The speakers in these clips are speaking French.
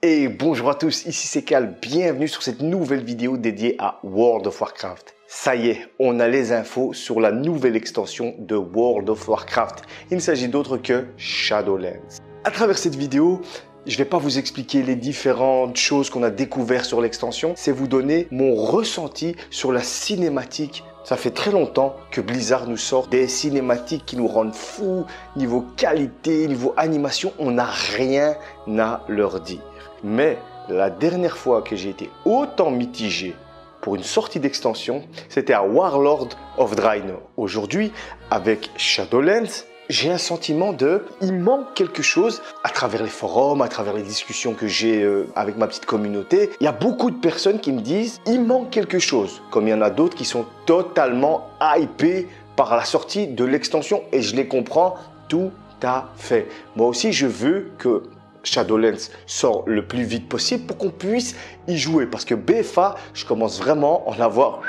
Et bonjour à tous, ici c'est Cal, bienvenue sur cette nouvelle vidéo dédiée à World of Warcraft. Ça y est, on a les infos sur la nouvelle extension de World of Warcraft. Il ne s'agit d'autre que Shadowlands. À travers cette vidéo, je ne vais pas vous expliquer les différentes choses qu'on a découvertes sur l'extension, c'est vous donner mon ressenti sur la cinématique. Ça fait très longtemps que Blizzard nous sort des cinématiques qui nous rendent fous. Niveau qualité, niveau animation, on n'a rien à leur dire. Mais la dernière fois que j'ai été autant mitigé pour une sortie d'extension, c'était à Warlord of Draenor. Aujourd'hui, avec Shadowlands, j'ai un sentiment il manque quelque chose à travers les forums, à travers les discussions que j'ai avec ma petite communauté. Il y a beaucoup de personnes qui me disent il manque quelque chose, comme il y en a d'autres qui sont totalement hypés par la sortie de l'extension et je les comprends tout à fait. Moi aussi, je veux que Shadowlands sort le plus vite possible pour qu'on puisse y jouer parce que BFA, je commence vraiment à en avoir.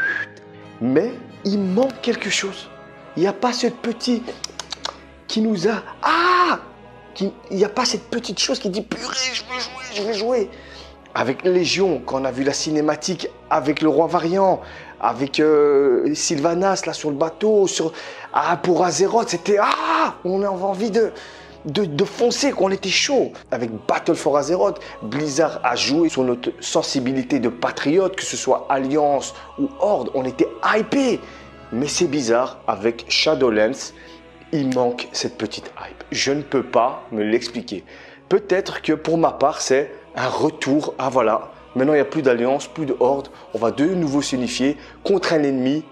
Mais il manque quelque chose. Il n'y a pas ce petit qui nous a... Il n'y a pas cette petite chose qui dit purée, je veux jouer. Avec Légion, quand on a vu la cinématique, avec le roi variant, avec Sylvanas là sur le bateau, pour Azeroth, c'était on avait envie de foncer, qu'on était chaud. Avec Battle for Azeroth, Blizzard a joué sur notre sensibilité de patriote, que ce soit Alliance ou Horde, on était hypé. Mais c'est bizarre, avec Shadowlands, il manque cette petite hype. Je ne peux pas me l'expliquer. Peut-être que pour ma part, c'est un retour à voilà. Maintenant, il n'y a plus d'alliance, plus de horde. On va de nouveau s'unifier contre un ennemi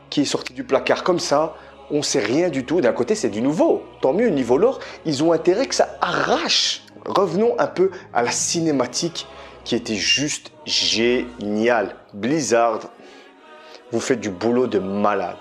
qui est sorti du placard comme ça. On ne sait rien du tout. D'un côté, c'est du nouveau. Tant mieux, niveau lore, ils ont intérêt que ça arrache. Revenons un peu à la cinématique qui était juste géniale. Blizzard, vous faites du boulot de malade.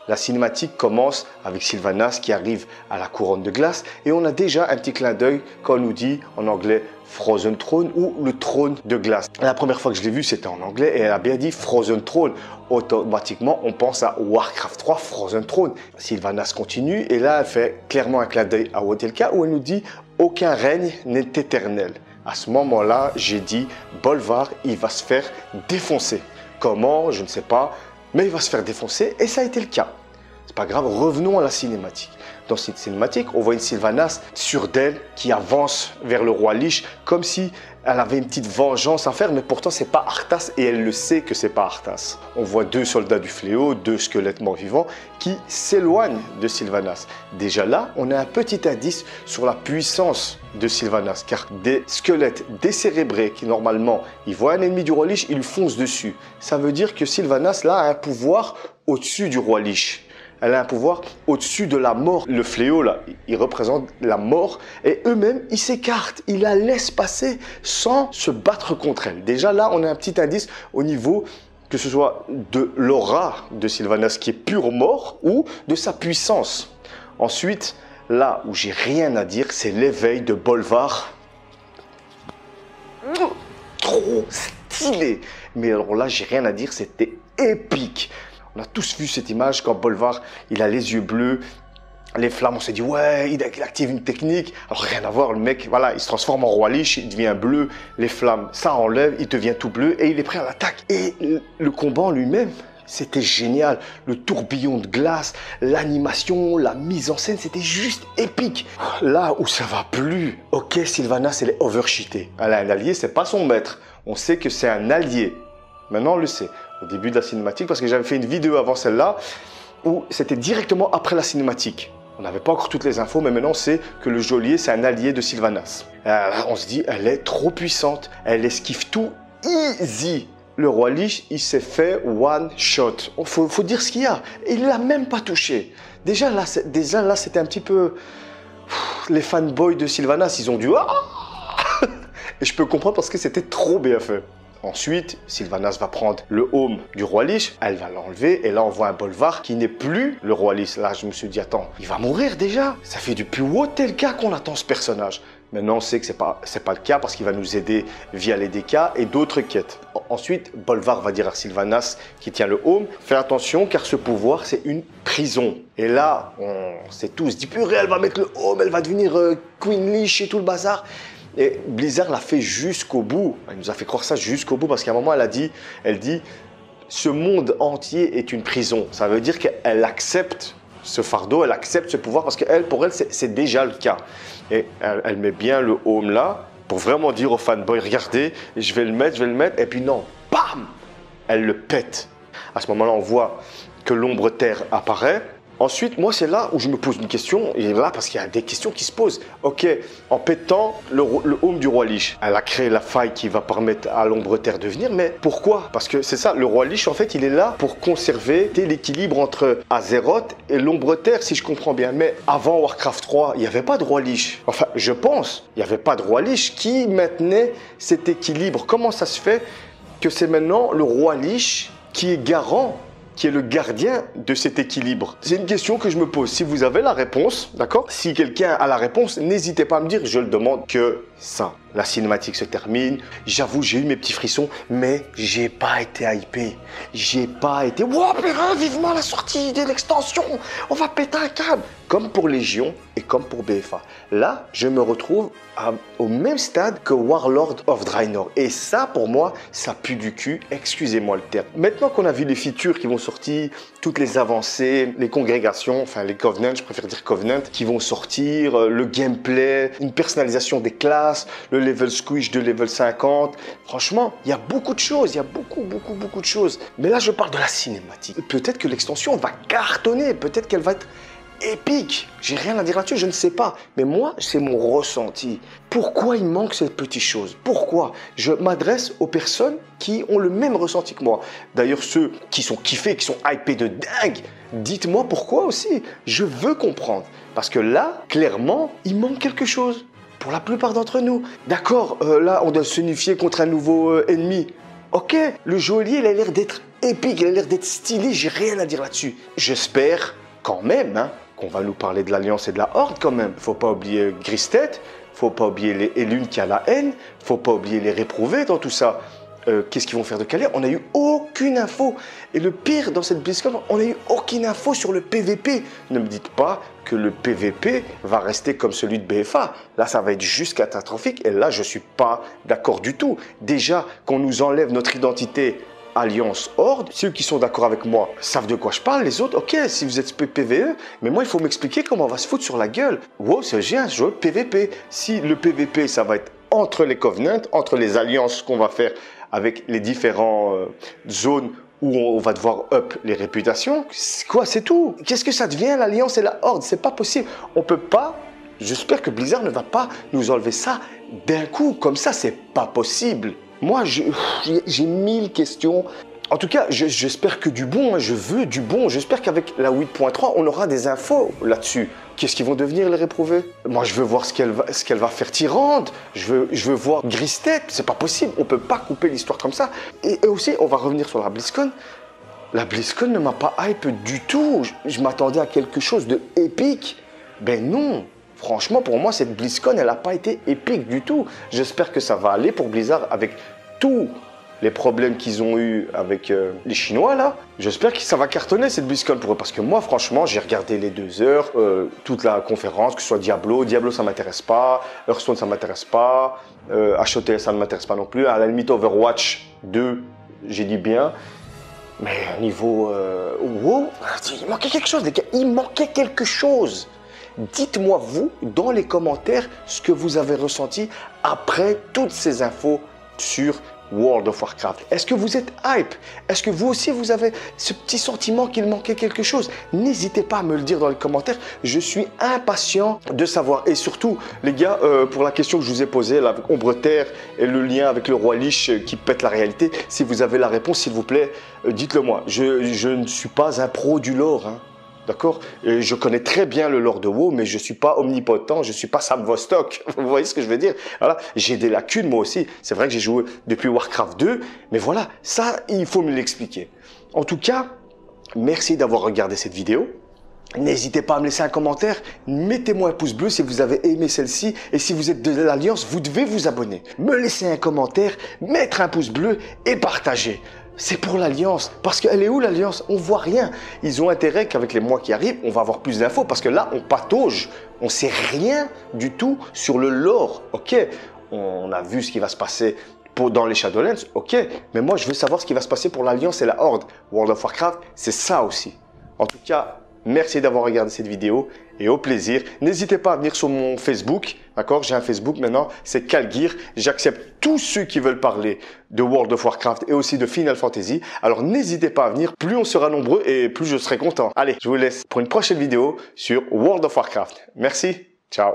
La cinématique commence avec Sylvanas qui arrive à la couronne de glace et on a déjà un petit clin d'œil quand on nous dit en anglais Frozen Throne ou le trône de glace. La première fois que je l'ai vu, c'était en anglais et elle a bien dit Frozen Throne. Automatiquement, on pense à Warcraft 3 Frozen Throne. Sylvanas continue et là, elle fait clairement un clin d'œil à Wotelka où elle nous dit aucun règne n'est éternel. À ce moment-là, j'ai dit Bolvar, il va se faire défoncer. Comment? Je ne sais pas. Mais il va se faire défoncer et ça a été le cas. C'est pas grave, revenons à la cinématique. Dans cette cinématique, on voit une Sylvanas sûre d'elle qui avance vers le roi Lich comme si elle avait une petite vengeance à faire, mais pourtant c'est pas Arthas et elle le sait que c'est pas Arthas. On voit deux soldats du fléau, deux squelettes morts-vivants qui s'éloignent de Sylvanas. Déjà là, on a un petit indice sur la puissance de Sylvanas, car des squelettes décérébrés qui normalement, ils voient un ennemi du roi Lich, ils lui foncent dessus. Ça veut dire que Sylvanas là a un pouvoir au-dessus du roi Lich. Elle a un pouvoir au-dessus de la mort. Le fléau, là, il représente la mort. Et eux-mêmes, ils s'écartent. Ils la laissent passer sans se battre contre elle. Déjà, là, on a un petit indice au niveau, que ce soit de l'aura de Sylvanas, qui est pure mort, ou de sa puissance. Ensuite, là où j'ai rien à dire, c'est l'éveil de Bolvar. Trop stylé. Mais alors là, j'ai rien à dire, c'était épique. On a tous vu cette image quand Bolvar, il a les yeux bleus, les flammes, on s'est dit ouais, il active une technique. Alors rien à voir, le mec, voilà, il se transforme en roi Lich, il devient bleu, les flammes, ça enlève, il devient tout bleu et il est prêt à l'attaque. Et le combat en lui-même, c'était génial. Le tourbillon de glace, l'animation, la mise en scène, c'était juste épique. Là où ça va plus, ok, Sylvanas, elle est overcheatée. Elle a un allié, c'est pas son maître. On sait que c'est un allié. Maintenant, on le sait. Au début de la cinématique, parce que j'avais fait une vidéo avant celle-là, où c'était directement après la cinématique. On n'avait pas encore toutes les infos, mais maintenant on sait que le geôlier, c'est un allié de Sylvanas. On se dit, elle est trop puissante. Elle esquive tout easy. Le roi Lich, il s'est fait one shot. Faut dire ce qu'il y a. Il ne l'a même pas touché. Déjà là, c'était un petit peu... Les fanboys de Sylvanas, ils ont dû... Et je peux comprendre parce que c'était trop bien fait. Ensuite, Sylvanas va prendre le home du roi Lich, elle va l'enlever et là on voit un Bolvar qui n'est plus le roi Lich. Là je me suis dit attends, il va mourir déjà. Ça fait depuis Wotelka qu'on attend ce personnage. Maintenant on sait que c'est pas le cas parce qu'il va nous aider via les DK et d'autres quêtes. Ensuite, Bolvar va dire à Sylvanas qui tient le home, fais attention car ce pouvoir c'est une prison. Et là, on s'est tous dit purée, elle va mettre le home, elle va devenir Queen Lich et tout le bazar. Et Blizzard l'a fait jusqu'au bout. Elle nous a fait croire ça jusqu'au bout parce qu'à un moment, elle dit, ce monde entier est une prison. Ça veut dire qu'elle accepte ce fardeau, elle accepte ce pouvoir parce qu'elle, pour elle, c'est déjà le cas. Et elle met bien le home là pour vraiment dire aux fanboys, regardez, je vais le mettre, et puis non, bam, elle le pète. À ce moment-là, on voit que l'ombre terre apparaît. Ensuite, moi, c'est là où je me pose une question, et là, parce qu'il y a des questions qui se posent. Ok, en pétant le home du roi Lich, elle a créé la faille qui va permettre à l'ombre terre de venir, mais pourquoi? Parce que c'est ça, le roi Lich, en fait, il est là pour conserver l'équilibre entre Azeroth et l'ombre terre, si je comprends bien. Mais avant Warcraft 3, il n'y avait pas de roi Lich. Enfin, je pense, il n'y avait pas de roi Lich qui maintenait cet équilibre. Comment ça se fait que c'est maintenant le roi Lich qui est garant, qui est le gardien de cet équilibre? C'est une question que je me pose. Si vous avez la réponse, d'accord? Si quelqu'un a la réponse, n'hésitez pas à me dire, je le demande que ça. La cinématique se termine. J'avoue, j'ai eu mes petits frissons, mais j'ai pas été hypé. J'ai pas été, wow, putain, vivement la sortie de l'extension. On va péter un câble. Comme pour Légion et comme pour BFA. Là, je me retrouve au même stade que Warlord of Draenor. Et ça, pour moi, ça pue du cul. Excusez-moi le terme. Maintenant qu'on a vu les features qui vont sortir, toutes les avancées, les congrégations, enfin les Covenants, je préfère dire Covenant, qui vont sortir, le gameplay, une personnalisation des classes, le level squish de level 50. Franchement, il y a beaucoup de choses, il y a beaucoup de choses. Mais là, je parle de la cinématique. Peut-être que l'extension va cartonner, peut-être qu'elle va être épique. J'ai rien à dire là-dessus, je ne sais pas. Mais moi, c'est mon ressenti. Pourquoi il manque cette petite chose? Pourquoi? Je m'adresse aux personnes qui ont le même ressenti que moi. D'ailleurs, ceux qui sont kiffés, qui sont hypés de dingue, dites-moi pourquoi aussi. Je veux comprendre. Parce que là, clairement, il manque quelque chose. Pour la plupart d'entre nous. D'accord, là, on doit s'unifier contre un nouveau ennemi. Ok, le geôlier, il a l'air d'être épique, il a l'air d'être stylé, j'ai rien à dire là-dessus. J'espère quand même, hein, qu'on va nous parler de l'Alliance et de la Horde quand même. Faut pas oublier Gristet, faut pas oublier les Elune qui a la haine, faut pas oublier les réprouvés dans tout ça. Qu'est-ce qu'ils vont faire de Calais? On n'a eu aucune info. Et le pire dans cette BlizzCon, on n'a eu aucune info sur le PVP. Ne me dites pas que le PVP va rester comme celui de BFA. Là, ça va être juste catastrophique. Et là, je ne suis pas d'accord du tout. Déjà, qu'on nous enlève notre identité Alliance Horde, ceux qui sont d'accord avec moi savent de quoi je parle. Les autres, ok, si vous êtes PVE, mais moi, il faut m'expliquer comment on va se foutre sur la gueule. Wow, c'est génial, je joue PVP. Si le PVP, ça va être entre les Covenants, entre les alliances qu'on va faire avec les différentes zones où on va devoir up les réputations. Quoi, c'est tout. Qu'est-ce que ça devient l'Alliance et la Horde? C'est pas possible. On peut pas, j'espère que Blizzard ne va pas nous enlever ça d'un coup. Comme ça, c'est pas possible. Moi, j'ai 1000 questions. En tout cas, j'espère que du bon, hein, je veux du bon. J'espère qu'avec la 8.3, on aura des infos là-dessus. Qu'est-ce qu'ils vont devenir les réprouvés? Moi, je veux voir ce qu'elle va faire Tyrande. Je veux voir Gristet. C'est pas possible. On peut pas couper l'histoire comme ça. Et aussi, on va revenir sur la BlizzCon. La BlizzCon ne m'a pas hype du tout. Je m'attendais à quelque chose de épique. Ben non. Franchement, pour moi, cette BlizzCon, elle n'a pas été épique du tout. J'espère que ça va aller pour Blizzard avec tous les problèmes qu'ils ont eu avec les Chinois, là. J'espère que ça va cartonner, cette BlizzCon, pour eux. Parce que moi, franchement, j'ai regardé les 2 heures, toute la conférence, que ce soit Diablo. Diablo, ça ne m'intéresse pas. Hearthstone, ça ne m'intéresse pas. HOTS, ça ne m'intéresse pas non plus. À la limite, Overwatch 2, j'ai dit bien. Mais au niveau... WoW, il manquait quelque chose, les gars. Il manquait quelque chose. Dites-moi, vous, dans les commentaires, ce que vous avez ressenti après toutes ces infos sur World of Warcraft. Est-ce que vous êtes hype? Est-ce que vous aussi, vous avez ce petit sentiment qu'il manquait quelque chose? N'hésitez pas à me le dire dans les commentaires. Je suis impatient de savoir. Et surtout, les gars, pour la question que je vous ai posée, là, avec Ombre Terre et le lien avec le roi Lich qui pète la réalité, si vous avez la réponse, s'il vous plaît, dites-le moi. Je ne suis pas un pro du lore, hein. D'accord? Je connais très bien le lore de WoW, mais je ne suis pas omnipotent, je ne suis pas Sam Vostok. Vous voyez ce que je veux dire? Voilà, j'ai des lacunes moi aussi. C'est vrai que j'ai joué depuis Warcraft 2, mais voilà, ça, il faut me l'expliquer. En tout cas, merci d'avoir regardé cette vidéo. N'hésitez pas à me laisser un commentaire, mettez-moi un pouce bleu si vous avez aimé celle-ci et si vous êtes de l'Alliance, vous devez vous abonner. Me laisser un commentaire, mettre un pouce bleu et partager. C'est pour l'Alliance. Parce qu'elle est où l'Alliance? On voit rien. Ils ont intérêt qu'avec les mois qui arrivent, on va avoir plus d'infos. Parce que là, on patauge. On sait rien du tout sur le lore. Ok, on a vu ce qui va se passer dans les Shadowlands, ok. Mais moi, je veux savoir ce qui va se passer pour l'Alliance et la Horde. World of Warcraft, c'est ça aussi. En tout cas, merci d'avoir regardé cette vidéo et au plaisir. N'hésitez pas à venir sur mon Facebook, d'accord? J'ai un Facebook maintenant, c'est Calgear. J'accepte tous ceux qui veulent parler de World of Warcraft et aussi de Final Fantasy. Alors n'hésitez pas à venir, plus on sera nombreux et plus je serai content. Allez, je vous laisse pour une prochaine vidéo sur World of Warcraft. Merci, ciao.